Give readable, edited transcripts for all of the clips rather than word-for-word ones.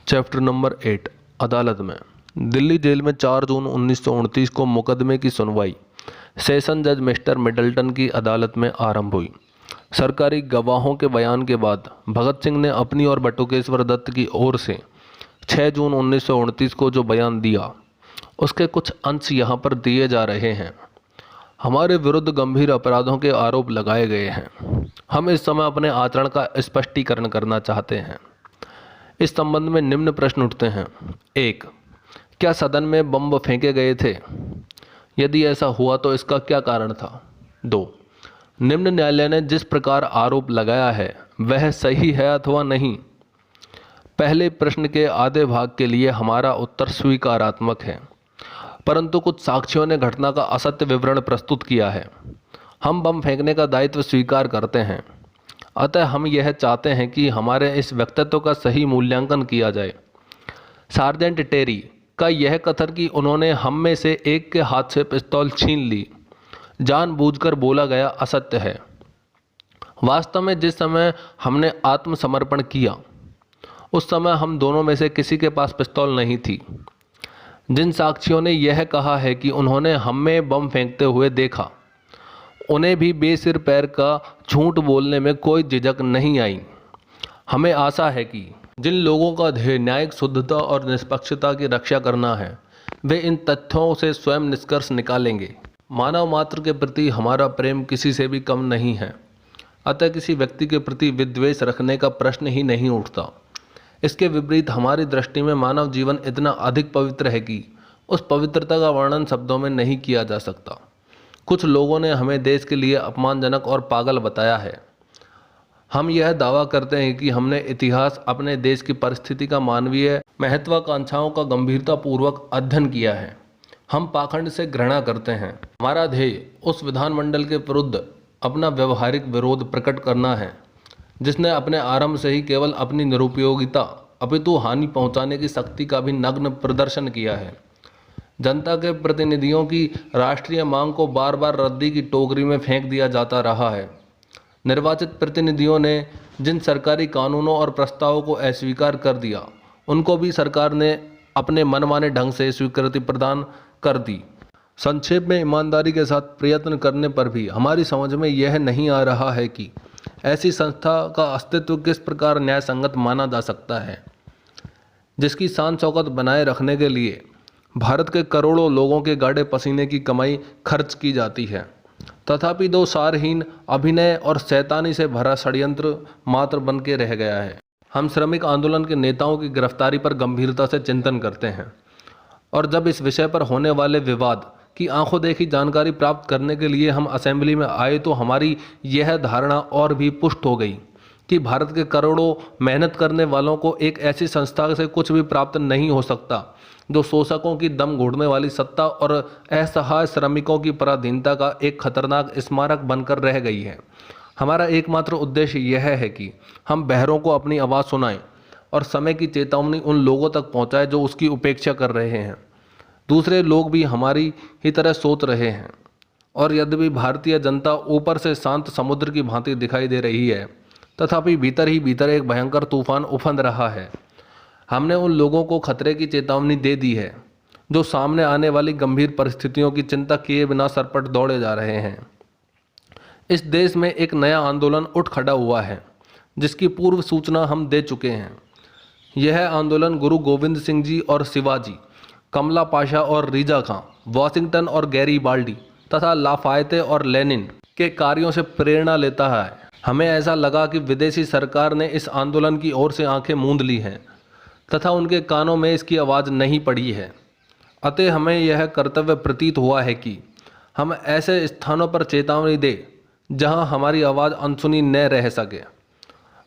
Chapter number 8 अदालत में। Delhi jail में 4 जून 1929 को मुकदमे की सुनवाई सेशन जज मिस्टर मिडल्टन की अदालत में आरंभ हुई। सरकारी गवाहों के बयान के बाद भगत सिंह ने अपनी और बटुकेश्वर दत्त की ओर से 6 जून 1929 को जो बयान दिया उसके कुछ अंश यहाँ पर दिए जा रहे हैं। हमारे विरुद्ध गंभीर अपराधों के आरोप लगाए गए हैं। हम इस समय अपने आचरण का स्पष्टीकरण करना चाहते हैं। इस संबंध में निम्न प्रश्न उठते हैं। 1. क्या सदन में बम फेंके गए थे? यदि ऐसा हुआ तो इसका क्या कारण था? 2. निम्न न्यायालय ने जिस प्रकार आरोप लगाया है वह सही है अथवा नहीं? पहले प्रश्न के आधे भाग के लिए हमारा उत्तर स्वीकारात्मक है, परंतु कुछ साक्षियों ने घटना का असत्य विवरण प्रस्तुत किया है। हम बम फेंकने का दायित्व स्वीकार करते हैं, अतः हम यह चाहते हैं कि हमारे इस व्यक्तित्व का सही मूल्यांकन किया जाए। सार्जेंट टेरी का यह कथन कि उन्होंने हम में से एक के हाथ से पिस्तौल छीन ली जानबूझकर बोला गया असत्य है। वास्तव में जिस समय हमने आत्मसमर्पण किया उस समय हम दोनों में से किसी के पास पिस्तौल नहीं थी। जिन साक्षियों ने यह कहा है कि उन्होंने हम में बम फेंकते हुए देखा, उन्हें भी बेसिर पैर का झूठ बोलने में कोई झिझक नहीं आई। हमें आशा है कि जिन लोगों का ध्येय न्यायिक शुद्धता और निष्पक्षता की रक्षा करना है वे इन तथ्यों से स्वयं निष्कर्ष निकालेंगे। मानव मात्र के प्रति हमारा प्रेम किसी से भी कम नहीं है, अतः किसी व्यक्ति के प्रति विद्वेष रखने का प्रश्न ही नहीं उठता। इसके विपरीत हमारी दृष्टि में मानव जीवन इतना अधिक पवित्र है कि उस पवित्रता का वर्णन शब्दों में नहीं किया जा सकता। कुछ लोगों ने हमें देश के लिए अपमानजनक और पागल बताया है। हम यह दावा करते हैं कि हमने इतिहास, अपने देश की परिस्थिति का मानवीय महत्वाकांक्षाओं का गंभीरतापूर्वक अध्ययन किया है। हम पाखंड से घृणा करते हैं। हमारा ध्येय उस विधानमंडल के विरुद्ध अपना व्यवहारिक विरोध प्रकट करना है जिसने अपने आरंभ से ही केवल अपनी निरुपयोगिता अपितु हानि पहुंचाने की शक्ति का भी नग्न प्रदर्शन किया है। जनता के प्रतिनिधियों की राष्ट्रीय मांग को बार बार रद्दी की टोकरी में फेंक दिया जाता रहा है। निर्वाचित प्रतिनिधियों ने जिन सरकारी कानूनों और प्रस्तावों को अस्वीकार कर दिया उनको भी सरकार ने अपने मनमाने ढंग से स्वीकृति प्रदान कर दी। संक्षेप में, ईमानदारी के साथ प्रयत्न करने पर भी हमारी समझ में यह नहीं आ रहा है कि ऐसी संस्था का अस्तित्व किस प्रकार न्याय संगत माना जा सकता है जिसकी शान शौकत बनाए रखने के लिए भारत के करोड़ों लोगों के गाढ़े पसीने की कमाई खर्च की जाती है। तथापि दो सारहीन अभिनय और शैतानी से भरा षड्यंत्र मात्र बन के रह गया है। हम श्रमिक आंदोलन के नेताओं की गिरफ्तारी पर गंभीरता से चिंतन करते हैं और जब इस विषय पर होने वाले विवाद की आंखों देखी जानकारी प्राप्त करने के लिए हम असेंबली में आए तो हमारी यह धारणा और भी पुष्ट हो गई कि भारत के करोड़ों मेहनत करने वालों को एक ऐसी संस्था से कुछ भी प्राप्त नहीं हो सकता जो शोषकों की दम घोटने वाली सत्ता और असहाय श्रमिकों की पराधीनता का एक खतरनाक स्मारक बनकर रह गई है। हमारा एकमात्र उद्देश्य यह है कि हम बहरों को अपनी आवाज़ सुनाएं और समय की चेतावनी उन लोगों तक पहुंचाएं जो उसकी उपेक्षा कर रहे हैं। दूसरे लोग भी हमारी ही तरह सोच रहे हैं और यद्यपि भारतीय जनता ऊपर से शांत समुद्र की भांति दिखाई दे रही है तथापि भीतर ही भीतर एक भयंकर तूफान उफंद रहा है। हमने उन लोगों को खतरे की चेतावनी दे दी है जो सामने आने वाली गंभीर परिस्थितियों की चिंता किए बिना सरपट दौड़े जा रहे हैं। इस देश में एक नया आंदोलन उठ खड़ा हुआ है जिसकी पूर्व सूचना हम दे चुके हैं। यह आंदोलन गुरु गोविंद सिंह जी और शिवाजी, कमला पाशा और रीजा खां, वॉशिंगटन और गैरीबाल्डी तथा लाफायते और लेनिन के कार्यों से प्रेरणा लेता है। हमें ऐसा लगा कि विदेशी सरकार ने इस आंदोलन की ओर से आंखें मूंद ली हैं तथा उनके कानों में इसकी आवाज़ नहीं पड़ी है। अतः हमें यह कर्तव्य प्रतीत हुआ है कि हम ऐसे स्थानों पर चेतावनी दें जहां हमारी आवाज़ अनसुनी न रह सके।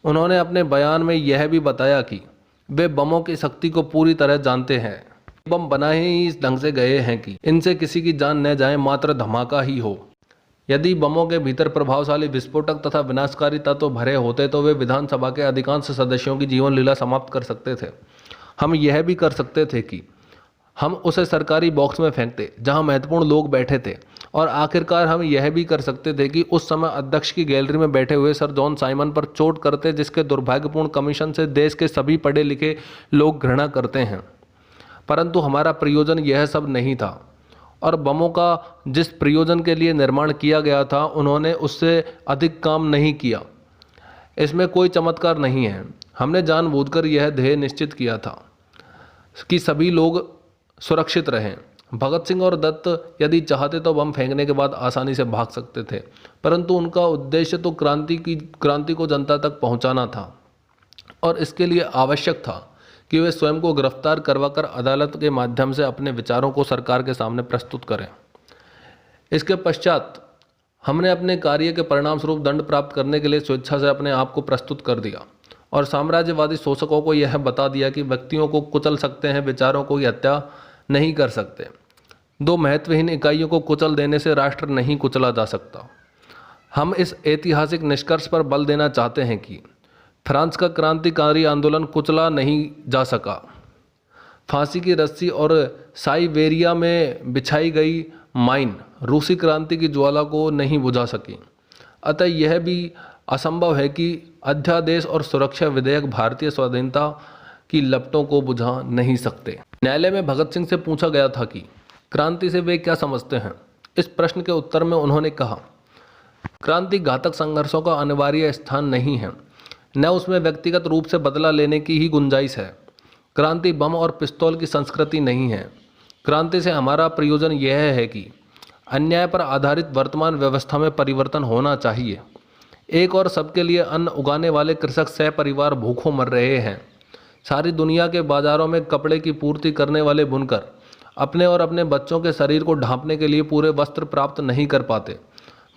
उन्होंने अपने बयान में यह भी बताया कि वे बमों की शक्ति को पूरी तरह जानते हैं। बम बनाए ही इस ढंग से गए हैं कि इनसे किसी की जान न जाए, मात्र धमाका ही हो। यदि बमों के भीतर प्रभावशाली विस्फोटक तथा विनाशकारी तत्व भरे होते तो वे विधानसभा के अधिकांश सदस्यों की जीवन लीला समाप्त कर सकते थे। हम यह भी कर सकते थे कि हम उसे सरकारी बॉक्स में फेंकते जहां महत्वपूर्ण लोग बैठे थे, और आखिरकार हम यह भी कर सकते थे कि उस समय अध्यक्ष की गैलरी में बैठे हुए सर जॉन साइमन पर चोट करते, जिसके दुर्भाग्यपूर्ण कमीशन से देश के सभी पढ़े लिखे लोग घृणा करते हैं। परंतु हमारा प्रयोजन यह सब नहीं था, और बमों का जिस प्रयोजन के लिए निर्माण किया गया था उन्होंने उससे अधिक काम नहीं किया। इसमें कोई चमत्कार नहीं है। हमने जानबूझकर यह ध्येय निश्चित किया था कि सभी लोग सुरक्षित रहें। भगत सिंह और दत्त यदि चाहते तो बम फेंकने के बाद आसानी से भाग सकते थे, परंतु उनका उद्देश्य तो क्रांति को जनता तक पहुंचाना था, और इसके लिए आवश्यक था कि वे स्वयं को गिरफ्तार करवाकर अदालत के माध्यम से अपने विचारों को सरकार के सामने प्रस्तुत करें। इसके पश्चात हमने अपने कार्य के परिणाम स्वरूप दंड प्राप्त करने के लिए स्वेच्छा से अपने आप को प्रस्तुत कर दिया, और साम्राज्यवादी शोषकों को यह बता दिया कि व्यक्तियों को कुचल सकते हैं, विचारों को हत्या नहीं कर सकते। दो महत्वहीन इकाइयों को कुचल देने से राष्ट्र नहीं कुचला जा सकता। हम इस ऐतिहासिक निष्कर्ष पर बल देना चाहते हैं कि फ्रांस का क्रांतिकारी आंदोलन कुचला नहीं जा सका। फांसी की रस्सी और साइबेरिया में बिछाई गई माइन रूसी क्रांति की ज्वाला को नहीं बुझा सकी। अतः यह भी असंभव है कि अध्यादेश और सुरक्षा विधेयक भारतीय स्वाधीनता की लपटों को बुझा नहीं सकते। न्यायालय में भगत सिंह से पूछा गया था कि क्रांति से वे क्या समझते हैं। इस प्रश्न के उत्तर में उन्होंने कहा, क्रांति घातक संघर्षों का अनिवार्य स्थान नहीं है, न उसमें व्यक्तिगत रूप से बदला लेने की ही गुंजाइश है। क्रांति बम और पिस्तौल की संस्कृति नहीं है। क्रांति से हमारा प्रयोजन यह है कि अन्याय पर आधारित वर्तमान व्यवस्था में परिवर्तन होना चाहिए। एक और सबके लिए अन्न उगाने वाले कृषक सहपरिवार भूखों मर रहे हैं। सारी दुनिया के बाजारों में कपड़े की पूर्ति करने वाले बुनकर अपने और अपने बच्चों के शरीर को ढांपने के लिए पूरे वस्त्र प्राप्त नहीं कर पाते।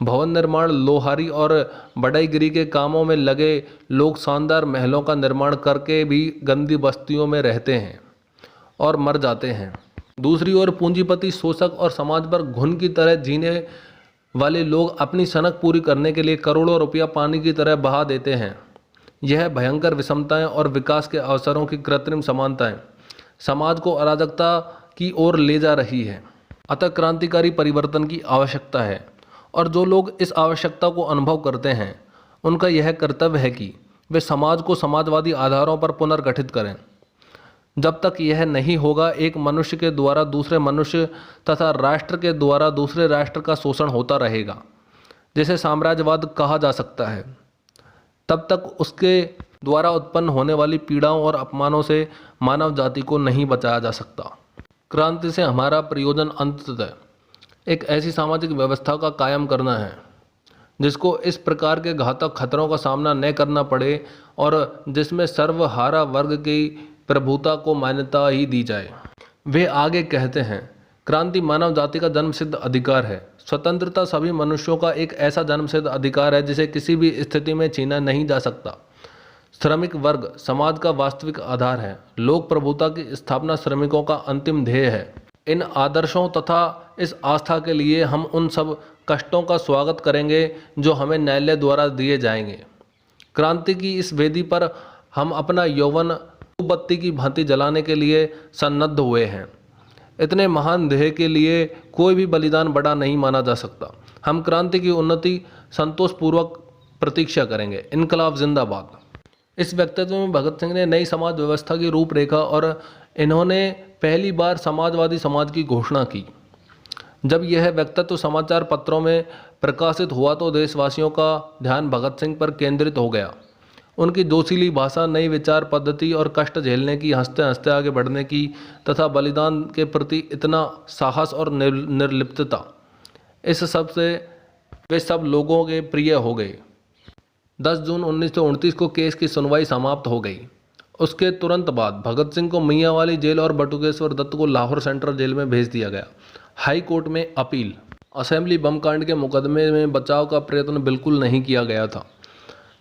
भवन निर्माण, लोहारी और बढ़ईगिरी के कामों में लगे लोग शानदार महलों का निर्माण करके भी गंदी बस्तियों में रहते हैं और मर जाते हैं। दूसरी ओर पूंजीपति शोषक और समाज पर घुन की तरह जीने वाले लोग अपनी सनक पूरी करने के लिए करोड़ों रुपया पानी की तरह बहा देते हैं। यह भयंकर विषमताएं और विकास के अवसरों की कृत्रिम समानताएं समाज को अराजकता की ओर ले जा रही है। अतः क्रांतिकारी परिवर्तन की आवश्यकता है, और जो लोग इस आवश्यकता को अनुभव करते हैं उनका यह कर्तव्य है कि वे समाज को समाजवादी आधारों पर पुनर्गठित करें। जब तक यह नहीं होगा, एक मनुष्य के द्वारा दूसरे मनुष्य तथा राष्ट्र के द्वारा दूसरे राष्ट्र का शोषण होता रहेगा, जिसे साम्राज्यवाद कहा जा सकता है। तब तक उसके द्वारा उत्पन्न होने वाली पीड़ाओं और अपमानों से मानव जाति को नहीं बचाया जा सकता। क्रांति से हमारा प्रयोजन अंततः एक ऐसी सामाजिक व्यवस्था का कायम करना है जिसको इस प्रकार के घातक खतरों का सामना न करना पड़े, और जिसमें सर्वहारा वर्ग की प्रभुता को मान्यता ही दी जाए। वे आगे कहते हैं, क्रांति मानव जाति का जन्मसिद्ध अधिकार है। स्वतंत्रता सभी मनुष्यों का एक ऐसा जन्मसिद्ध अधिकार है जिसे किसी भी स्थिति में छीना नहीं जा सकता। श्रमिक वर्ग समाज का वास्तविक आधार है। लोक प्रभुता की स्थापना श्रमिकों का अंतिम ध्येय है। इन आदर्शों तथा इस आस्था के लिए हम उन सब कष्टों का स्वागत करेंगे जो हमें न्यायालय द्वारा दिए जाएंगे। क्रांति की इस वेदी पर हम अपना यौवन बत्ती की भांति जलाने के लिए सन्नद्ध हुए हैं। इतने महान ध्येय के लिए कोई भी बलिदान बड़ा नहीं माना जा सकता। हम क्रांति की उन्नति संतोषपूर्वक प्रतीक्षा करेंगे। इनकलाब जिंदाबाद। इस वक्तव्य में भगत सिंह ने नई समाज व्यवस्था की रूपरेखा और इन्होंने पहली बार समाजवादी समाज की घोषणा की। जब यह वक्तव्य समाचार पत्रों में प्रकाशित हुआ तो देशवासियों का ध्यान भगत सिंह पर केंद्रित हो गया। उनकी जोशीली भाषा, नई विचार पद्धति और कष्ट झेलने की, हंसते हंसते आगे बढ़ने की तथा बलिदान के प्रति इतना साहस और निर्लिप्तता, इस सब से वे सब लोगों के प्रिय हो गए। 10 जून 1929 को केस की सुनवाई समाप्त हो गई। उसके तुरंत बाद भगत सिंह को मियांवाली जेल और बटुकेश्वर दत्त को लाहौर सेंट्रल जेल में भेज दिया गया। हाई कोर्ट में अपील। असेंबली बम कांड के मुकदमे में बचाव का प्रयत्न बिल्कुल नहीं किया गया था,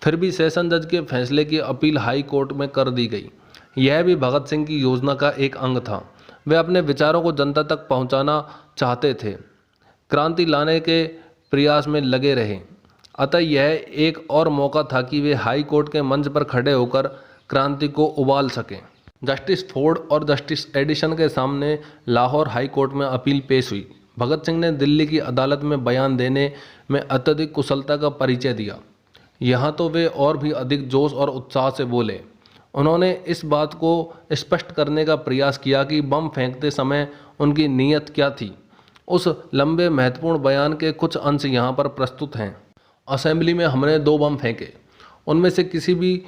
फिर भी सेशन जज के फैसले की अपील हाई कोर्ट में कर दी गई। यह भी भगत सिंह की योजना का एक अंग था। वे अपने विचारों को जनता तक पहुंचाना चाहते थे, क्रांति लाने के प्रयास में लगे रहे। अतः यह एक और मौका था कि वे हाई कोर्ट के मंच पर खड़े होकर क्रांति को उबाल सकें। जस्टिस फोर्ड और जस्टिस एडिसन के सामने लाहौर हाई कोर्ट में अपील पेश हुई। भगत सिंह ने दिल्ली की अदालत में बयान देने में अत्यधिक कुशलता का परिचय दिया। यहाँ तो वे और भी अधिक जोश और उत्साह से बोले। उन्होंने इस बात को स्पष्ट करने का प्रयास किया कि बम फेंकते समय उनकी नीयत क्या थी। उस लंबे महत्वपूर्ण बयान के कुछ अंश यहाँ पर प्रस्तुत हैं। असेंबली में हमने 2 बम फेंके। उनमें से किसी भी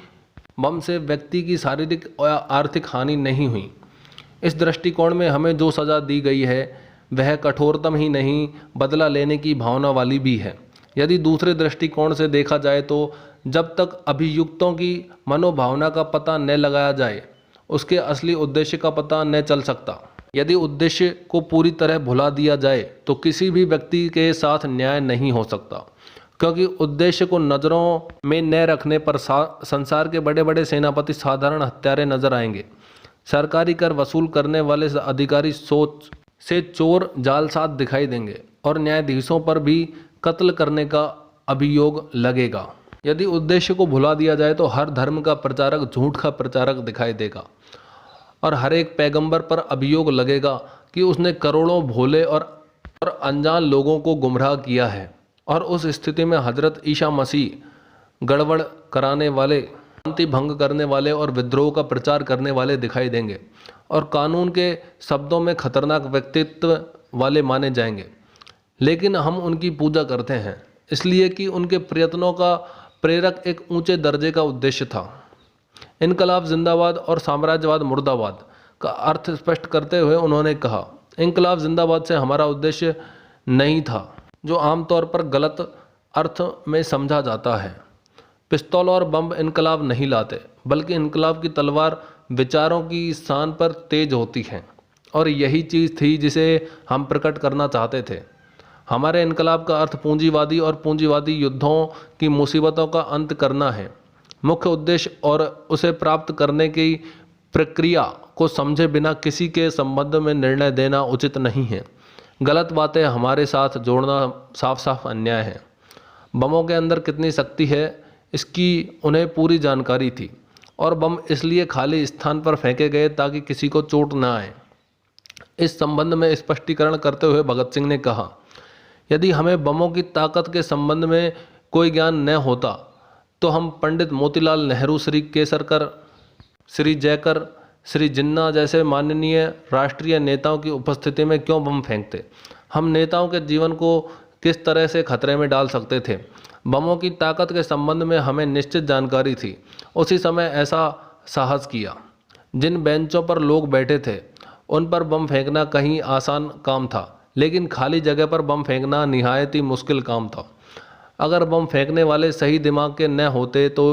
बम से व्यक्ति की शारीरिक या आर्थिक हानि नहीं हुई। इस दृष्टिकोण में हमें जो सज़ा दी गई है वह कठोरतम ही नहीं, बदला लेने की भावना वाली भी है। यदि दूसरे दृष्टिकोण से देखा जाए तो जब तक अभियुक्तों की मनोभावना का पता न लगाया जाए, उसके असली उद्देश्य का पता न चल सकता। यदि उद्देश्य को पूरी तरह भुला दिया जाए तो किसी भी व्यक्ति के साथ न्याय नहीं हो सकता, क्योंकि उद्देश्य को नज़रों में न रखने पर संसार के बड़े बड़े सेनापति साधारण हत्यारे नजर आएंगे। सरकारी कर वसूल करने वाले अधिकारी सोच से चोर जालसाज दिखाई देंगे और न्यायाधीशों पर भी कत्ल करने का अभियोग लगेगा। यदि उद्देश्य को भुला दिया जाए तो हर धर्म का प्रचारक झूठ का प्रचारक दिखाई देगा और हर एक पैगंबर पर अभियोग लगेगा कि उसने करोड़ों भोले और अनजान लोगों को गुमराह किया है। और उस स्थिति में हजरत ईसा मसीह गड़बड़ कराने वाले, शांति भंग करने वाले और विद्रोह का प्रचार करने वाले दिखाई देंगे और कानून के शब्दों में खतरनाक व्यक्तित्व वाले माने जाएंगे। लेकिन हम उनकी पूजा करते हैं इसलिए कि उनके प्रयत्नों का प्रेरक एक ऊंचे दर्जे का उद्देश्य था। इनकलाब जिंदाबाद और साम्राज्यवाद मुर्दाबाद का अर्थ स्पष्ट करते हुए उन्होंने कहा, इनकलाब जिंदाबाद से हमारा उद्देश्य नहीं था जो आमतौर पर गलत अर्थ में समझा जाता है। पिस्तौल और बम इनकलाब नहीं लाते, बल्कि इनकलाब की तलवार विचारों की शान पर तेज होती है और यही चीज़ थी जिसे हम प्रकट करना चाहते थे। हमारे इनकलाब का अर्थ पूंजीवादी और पूंजीवादी युद्धों की मुसीबतों का अंत करना है। मुख्य उद्देश्य और उसे प्राप्त करने की प्रक्रिया को समझे बिना किसी के संबंध में निर्णय देना उचित नहीं है। गलत बातें हमारे साथ जोड़ना साफ साफ अन्याय है। बमों के अंदर कितनी शक्ति है इसकी उन्हें पूरी जानकारी थी और बम इसलिए खाली स्थान पर फेंके गए ताकि किसी को चोट न आए। इस संबंध में स्पष्टीकरण करते हुए भगत सिंह ने कहा, यदि हमें बमों की ताकत के संबंध में कोई ज्ञान न होता तो हम पंडित मोतीलाल नेहरू, श्री केसरकर, श्री जयकर, श्री जिन्ना जैसे माननीय राष्ट्रीय नेताओं की उपस्थिति में क्यों बम फेंकते। हम नेताओं के जीवन को किस तरह से खतरे में डाल सकते थे। बमों की ताकत के संबंध में हमें निश्चित जानकारी थी। उसी समय ऐसा साहस किया। जिन बेंचों पर लोग बैठे थे उन पर बम फेंकना कहीं आसान काम था, लेकिन खाली जगह पर बम फेंकना निहायत ही मुश्किल काम था। अगर बम फेंकने वाले सही दिमाग के न होते तो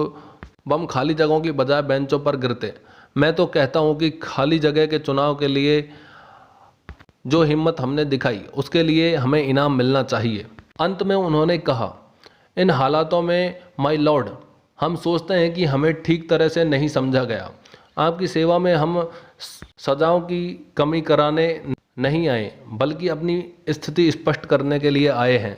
बम खाली जगहों की बजाय बेंचों पर गिरते। मैं तो कहता हूं कि खाली जगह के चुनाव के लिए जो हिम्मत हमने दिखाई उसके लिए हमें इनाम मिलना चाहिए। अंत में उन्होंने कहा, इन हालातों में माय लॉर्ड, हम सोचते हैं कि हमें ठीक तरह से नहीं समझा गया। आपकी सेवा में हम सजाओं की कमी कराने नहीं आए, बल्कि अपनी स्थिति स्पष्ट करने के लिए आए हैं।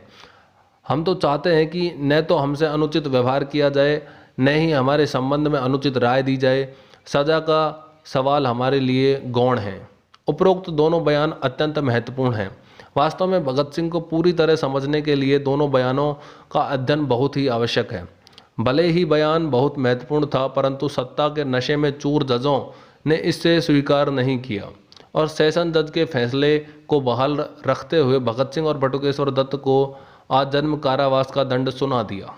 हम तो चाहते हैं कि न तो हमसे अनुचित व्यवहार किया जाए, न ही हमारे संबंध में अनुचित राय दी जाए। सजा का सवाल हमारे लिए गौण है। उपरोक्त दोनों बयान अत्यंत महत्वपूर्ण हैं। वास्तव में भगत सिंह को पूरी तरह समझने के लिए दोनों बयानों का अध्ययन बहुत ही आवश्यक है। भले ही बयान बहुत महत्वपूर्ण था, परंतु सत्ता के नशे में चूर जजों ने इससे स्वीकार नहीं किया और सेशन जज के फैसले को बहाल रखते हुए भगत सिंह और बटुकेश्वर दत्त को आजन्म कारावास का दंड सुना दिया।